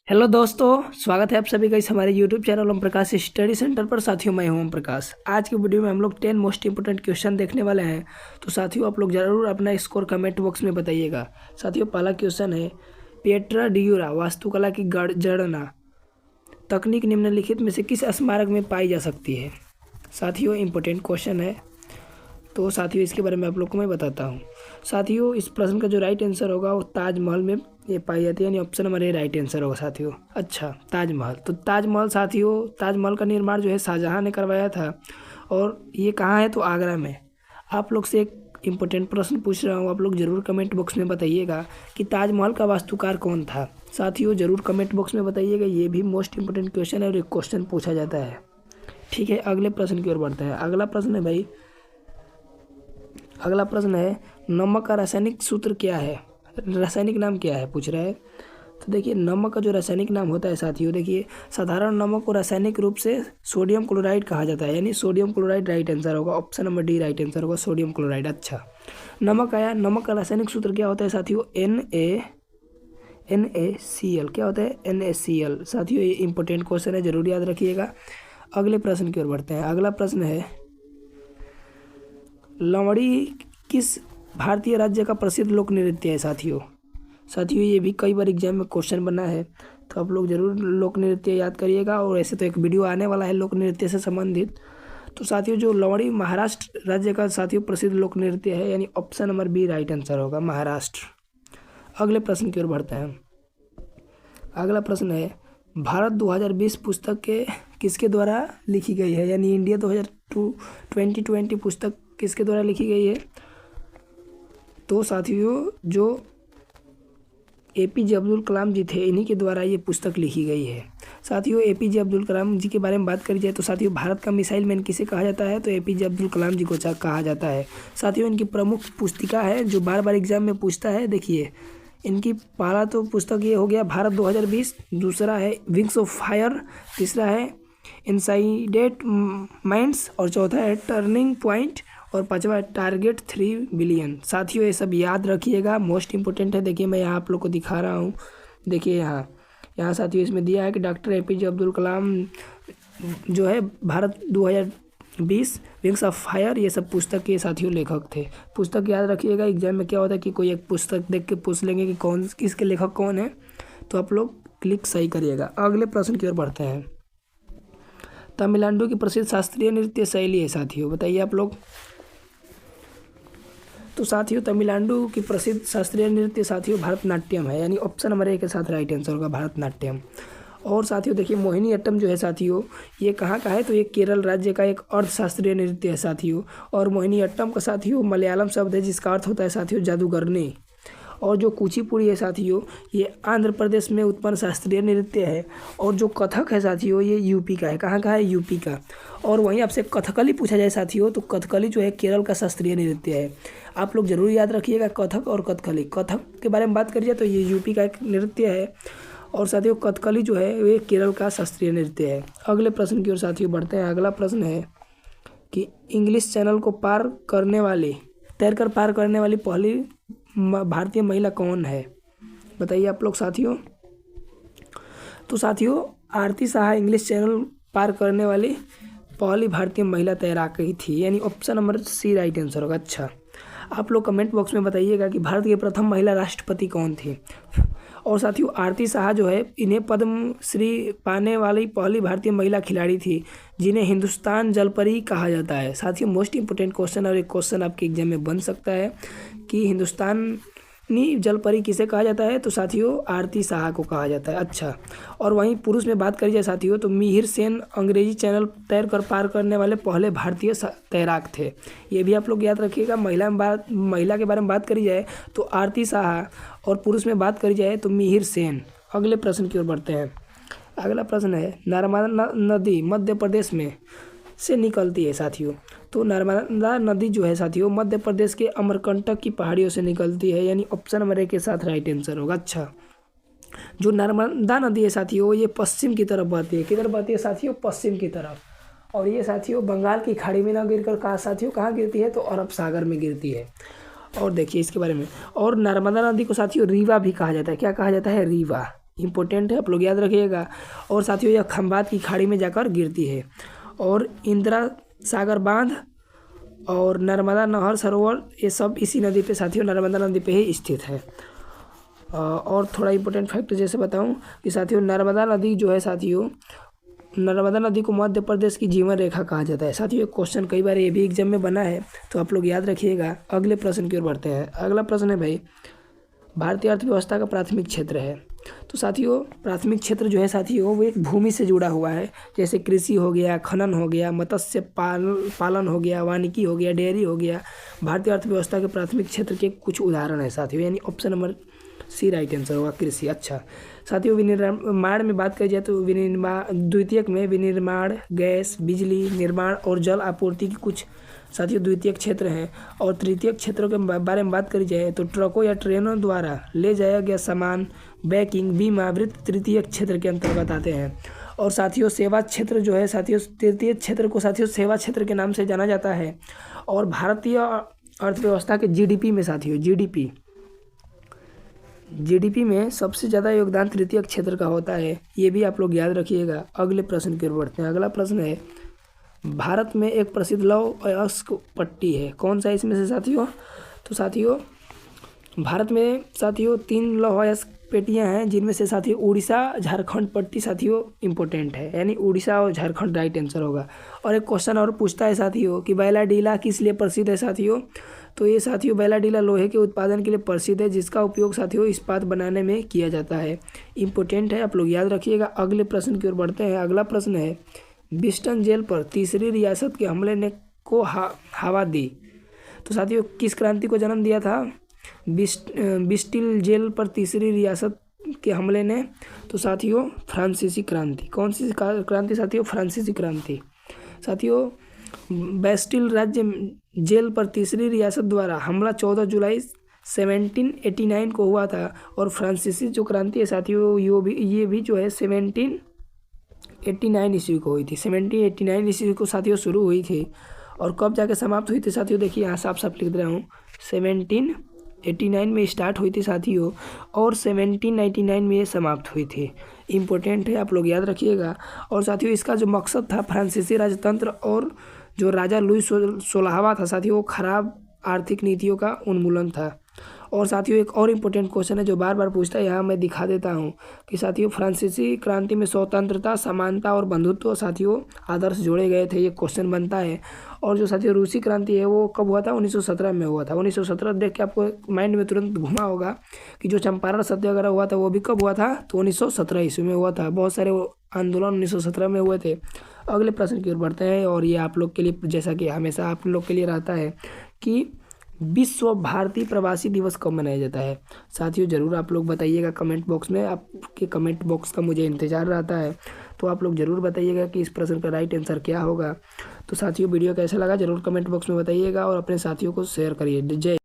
Hello दोस्तों, स्वागत है आप सभी का इस हमारे YouTube channel Om Prakash study centre पर। साथियों, मैं हूं ओम प्रकाश। आज की वीडियो में हम लोग 10 मोस्ट इंपोर्टेंट क्वेश्चन देखने वाले हैं। तो साथियों, आप लोग ज़रूर अपना स्कोर कमेंट बॉक्स में बताइएगा। साथियों, पहला क्वेश्चन है, पिएट्रा डियूरा वास्तुकला की गणना तकनीक निम्नलिखित में से किस स्मारक में पाई जा सकती है। साथियों, इम्पोर्टेंट क्वेश्चन है, तो साथियों इसके बारे में आप लोग को मैं बताता हूँ। साथियों, इस प्रश्न का जो राइट आंसर होगा वो ताजमहल में ये पाई जाती है, यानी option number A right answer होगा साथियों। अच्छा, ताजमहल। तो ताजमहल साथियों, ताजमहल का निर्माण जो है शाहजहाँ ने करवाया था, और ये कहाँ है तो आगरा में। आप लोग से एक इम्पोर्टेंट प्रश्न पूछ रहा हूँ, आप लोग ज़रूर कमेंट बॉक्स में बताइएगा कि ताजमहल का वास्तुकार कौन था। साथियों, ज़रूर कमेंट बॉक्स में बताइएगा, ये भी मोस्ट इंपोर्टेंट क्वेश्चन है और एक क्वेश्चन पूछा जाता है। ठीक है, अगले प्रश्न की ओर बढ़ते हैं। अगला प्रश्न है भाई, अगला प्रश्न है, नमक का रासायनिक सूत्र क्या है, रासायनिक नाम क्या है पूछ रहा है। तो देखिए, नमक का जो रासायनिक नाम होता है साथियों, देखिए साधारण नमक को रासायनिक रूप से सोडियम क्लोराइड कहा जाता है, यानी सोडियम क्लोराइड राइट आंसर होगा। Option number D right answer होगा, सोडियम क्लोराइड। अच्छा, नमक आया। नमक का रासायनिक सूत्र क्या होता है साथियों, NaCl। क्या होता है, NaCl। साथियों, ये इंपॉर्टेंट क्वेश्चन है, जरूर याद रखिएगा। अगले प्रश्न की ओर बढ़ते हैं। अगला प्रश्न है, लवड़ी किस भारतीय राज्य का प्रसिद्ध लोक नृत्य है साथियों। साथियों, ये भी कई बार एग्जाम में क्वेश्चन बना है, तो आप लोग जरूर लोक नृत्य याद करिएगा। और ऐसे तो एक वीडियो आने वाला है लोक नृत्य से संबंधित। तो साथियों, जो लवड़ी महाराष्ट्र राज्य का साथियों प्रसिद्ध लोक नृत्य है, यानी option number B right answer होगा, महाराष्ट्र। अगले प्रश्न की ओर बढ़ते हैं। अगला प्रश्न है, भारत 2020 पुस्तक के किसके द्वारा लिखी गई है, यानी इंडिया 2020 पुस्तक किसके द्वारा लिखी गई है। तो साथियों, जो APJ अब्दुल कलाम जी थे, इन्हीं के द्वारा ये पुस्तक लिखी गई है। साथियों, APJ अब्दुल कलाम जी के बारे में बात करी जाए तो साथियों, भारत का मिसाइल मैन किसे कहा जाता है, तो APJ अब्दुल कलाम जी को कहा जाता है। साथियों, इनकी प्रमुख पुस्तिका है जो बार बार एग्जाम में पूछता है। देखिए, इनकी पहला तो पुस्तक ये हो गया भारत 2020, दूसरा है विंग्स ऑफ फायर, तीसरा है इनसाइडेड माइंड्स, और चौथा है टर्निंग पॉइंट, और पांचवा है टारगेट 3 बिलियन। साथियों, ये सब याद रखिएगा, मोस्ट इंपोर्टेंट है। देखिए, मैं यहाँ आप लोग को दिखा रहा हूँ। देखिए यहाँ यहाँ साथियों, इसमें दिया है कि डॉक्टर APJ अब्दुल कलाम जो है भारत 2020, विंग्स ऑफ फायर, ये सब पुस्तक के साथियों लेखक थे। पुस्तक याद रखिएगा। एग्जाम में क्या होता है कि कोई एक पुस्तक देख के पूछ लेंगे कि कौन किसके लेखक कौन है, तो आप लोग क्लिक सही करिएगा। अगले प्रश्न की ओर बढ़ते हैं। तमिलनाडु की प्रसिद्ध शास्त्रीय नृत्य शैली है साथियों, बताइए आप लोग। तो साथियों, तमिलनाडु की प्रसिद्ध शास्त्रीय नृत्य साथियों भरतनाट्यम है, यानी ऑप्शन नंबर ए के साथ राइट आंसर होगा, भरतनाट्यम। और साथियों देखिए, मोहिनी अट्टम जो है साथियों, ये कहाँ का है, तो ये केरल राज्य का एक अर्ध शास्त्रीय नृत्य है साथियों। और मोहिनी अट्टम का साथियों मलयालम शब्द है, जिसका अर्थ होता है साथियों जादूगरनी। और जो कुचिपुड़ी है साथियों, ये आंध्र प्रदेश में उत्पन्न शास्त्रीय नृत्य है। और जो कथक है साथियों, ये यूपी का है। कहाँ का है, यूपी का। और वहीं आपसे कथकली पूछा जाए साथियों, तो कथकली जो है केरल का शास्त्रीय नृत्य है। आप लोग जरूर याद रखिएगा, कथक और कथकली। कथक के बारे में बात करिए तो ये यूपी का एक नृत्य है, और साथियों कथकली जो है ये केरल का शास्त्रीय नृत्य है। अगले प्रश्न की ओर साथियों बढ़ते हैं। अगला प्रश्न है कि इंग्लिश चैनल को पार करने वाली, तैरकर पार करने वाली पहली भारतीय महिला कौन है, बताइए आप लोग साथियों। तो साथियों, आरती शाह इंग्लिश चैनल पार करने वाली पहली भारतीय महिला तैराक ही थी, यानी option number C right answer होगा। अच्छा, आप लोग कमेंट बॉक्स में बताइएगा कि भारत की प्रथम महिला राष्ट्रपति कौन थी। और साथियों, आरती शाह जो है, इन्हें पद्म श्री पाने वाली पहली भारतीय महिला खिलाड़ी थी, जिन्हें हिंदुस्तान जलपरी कहा जाता है। साथियों, मोस्ट इंपोर्टेंट क्वेश्चन, और एक क्वेश्चन आपके एग्जाम में बन सकता है कि हिंदुस्तानी जलपरी किसे कहा जाता है, तो साथियों आरती शाह को कहा जाता है। अच्छा, और वहीं पुरुष में बात करी जाए साथियों, तो मिहिर सेन अंग्रेजी चैनल तैर कर पार करने वाले पहले भारतीय तैराक थे। ये भी आप लोग याद रखिएगा। महिला के बारे में बात करी जाए तो आरती शाह, और पुरुष में बात करी जाए तो मिहिर सेन। अगले प्रश्न की ओर बढ़ते हैं। अगला प्रश्न है, नर्मदा नदी मध्य प्रदेश में से निकलती है साथियों। तो नर्मदा नदी जो है साथियों, मध्य प्रदेश के अमरकंटक की पहाड़ियों से निकलती है, यानी ऑप्शन नंबर ए के साथ राइट आंसर होगा। अच्छा, जो नर्मदा नदी है साथियों, ये पश्चिम की तरफ बहती है। किधर बहती है साथियों, पश्चिम की तरफ। और ये साथियों बंगाल की खाड़ी में ना गिरकर कहाँ साथियों, कहाँ गिरती है, तो अरब सागर में गिरती है। और देखिए इसके बारे में, और नर्मदा नदी को साथियों रीवा भी कहा जाता है। क्या कहा जाता है, रीवा। इम्पोर्टेंट है, आप लोग याद रखिएगा। और साथियों यह खंबात की खाड़ी में जाकर गिरती है। और इंदिरा सागर बांध और नर्मदा नहर सरोवर ये सब इसी नदी पे साथियों, नर्मदा नदी पे ही स्थित है। और थोड़ा इम्पोर्टेंट फैक्ट जैसे बताऊं कि साथियों नर्मदा नदी जो है साथियों, नर्मदा नदी को मध्य प्रदेश की जीवन रेखा कहा जाता है। साथियों एक क्वेश्चन कई बार ये भी एग्जाम में बना है, तो आप लोग याद रखिएगा। अगले प्रश्न की ओर बढ़ते हैं। अगला प्रश्न है भाई, भारतीय अर्थव्यवस्था का प्राथमिक क्षेत्र है। तो साथियों प्राथमिक क्षेत्र जो है साथियों वो एक भूमि से जुड़ा हुआ है, जैसे कृषि हो गया, खनन हो गया, मत्स्य पालन हो गया, वानिकी हो गया, डेयरी हो गया। भारतीय अर्थव्यवस्था के प्राथमिक क्षेत्र के कुछ उदाहरण है साथियों, यानी option number C right answer होगा, कृषि। अच्छा साथियों विनिर्माण में बात करी जाए तो द्वितीयक में विनिर्माण, गैस, बिजली निर्माण और जल आपूर्ति की कुछ साथियों द्वितीयक क्षेत्र हैं। और तृतीयक क्षेत्रों के बारे में बात करी जाए तो ट्रकों या ट्रेनों द्वारा ले जाया गया सामान, बैकिंग, बीमा, वृत्त तृतीयक क्षेत्र के अंतर्गत आते हैं। और साथियों सेवा क्षेत्र जो है साथियों, तृतीय क्षेत्र को साथियों सेवा क्षेत्र के नाम से जाना जाता है। और भारतीय अर्थव्यवस्था के जीडीपी में साथियों जीडीपी में सबसे ज़्यादा योगदान तृतीय क्षेत्र का होता है, ये भी आप लोग याद रखिएगा। अगले प्रश्न की ओर बढ़ते हैं। अगला प्रश्न है, भारत में एक प्रसिद्ध लौह अयस्क पट्टी है, कौन सा इसमें से साथियों? तो साथियों भारत में साथियों 3 लौह अयस्क पेटियाँ हैं, जिनमें से साथियों उड़ीसा झारखंड पट्टी साथियों इंपॉर्टेंट है, यानी उड़ीसा और झारखंड राइट आंसर होगा। और एक क्वेश्चन और पूछता है साथियों कि बैलाडीला किस लिए प्रसिद्ध है साथियों? तो ये साथियों बैलाडीला लोहे के उत्पादन के लिए प्रसिद्ध है, जिसका उपयोग साथियों इस्पात बनाने में किया जाता है। इंपॉर्टेंट है, आप लोग याद रखिएगा। अगले प्रश्न की ओर बढ़ते हैं। अगला प्रश्न है, बिस्टन जेल पर तीसरी रियासत के हमले ने को हवा दी। तो साथियों किस क्रांति को जन्म दिया था बिस्टिल जेल पर तीसरी रियासत के हमले ने? तो साथियों फ्रांसीसी क्रांति। कौन सी क्रांति साथियों? फ्रांसीसी क्रांति। साथियों बेस्टिल राज्य जेल पर तीसरी रियासत द्वारा हमला 14 जुलाई 1789 को हुआ था। और फ्रांसीसी जो क्रांति है साथियों ये भी जो है 1789 ईस्वी को हुई थी। 1789 ईस्वी को साथियों शुरू हुई थी, और कब जाके समाप्त हुई थी साथियों? देखिए यहाँ साफ साफ लिख रहा हूँ, 1789 में स्टार्ट हुई थी साथियों, और 1799 में ये समाप्त हुई थी। इम्पोर्टेंट है, आप लोग याद रखिएगा। और साथियों इसका जो मकसद था फ्रांसीसी राजतंत्र और जो राजा लुई 16वां था साथियों, वो खराब आर्थिक नीतियों का उन्मूलन था। और साथियों एक और इम्पोर्टेंट क्वेश्चन है जो बार बार पूछता है, यहाँ मैं दिखा देता हूँ कि साथियों फ्रांसीसी क्रांति में स्वतंत्रता, समानता और बंधुत्व साथियों आदर्श जोड़े गए थे, ये क्वेश्चन बनता है। और जो साथियों रूसी क्रांति है वो कब हुआ था? 1917 में हुआ था। 1917 देख के आपको माइंड में तुरंत घुमा होगा कि जो चंपारण सत्याग्रह हुआ था वो भी कब हुआ था? तो 1917 ईस्वी में हुआ था। बहुत सारे आंदोलन 1917 में हुए थे। अगले प्रश्न की ओर बढ़ते हैं। और ये आप लोग के लिए, जैसा कि हमेशा आप लोग के लिए रहता है, कि विश्व भारतीय प्रवासी दिवस कब मनाया जाता है? साथियों जरूर आप लोग बताइएगा कमेंट बॉक्स में, आपके कमेंट बॉक्स का मुझे इंतजार रहता है, तो आप लोग ज़रूर बताइएगा कि इस प्रश्न का राइट आंसर क्या होगा। तो साथियों वीडियो कैसा लगा ज़रूर कमेंट बॉक्स में बताइएगा, और अपने साथियों को शेयर करिए। जय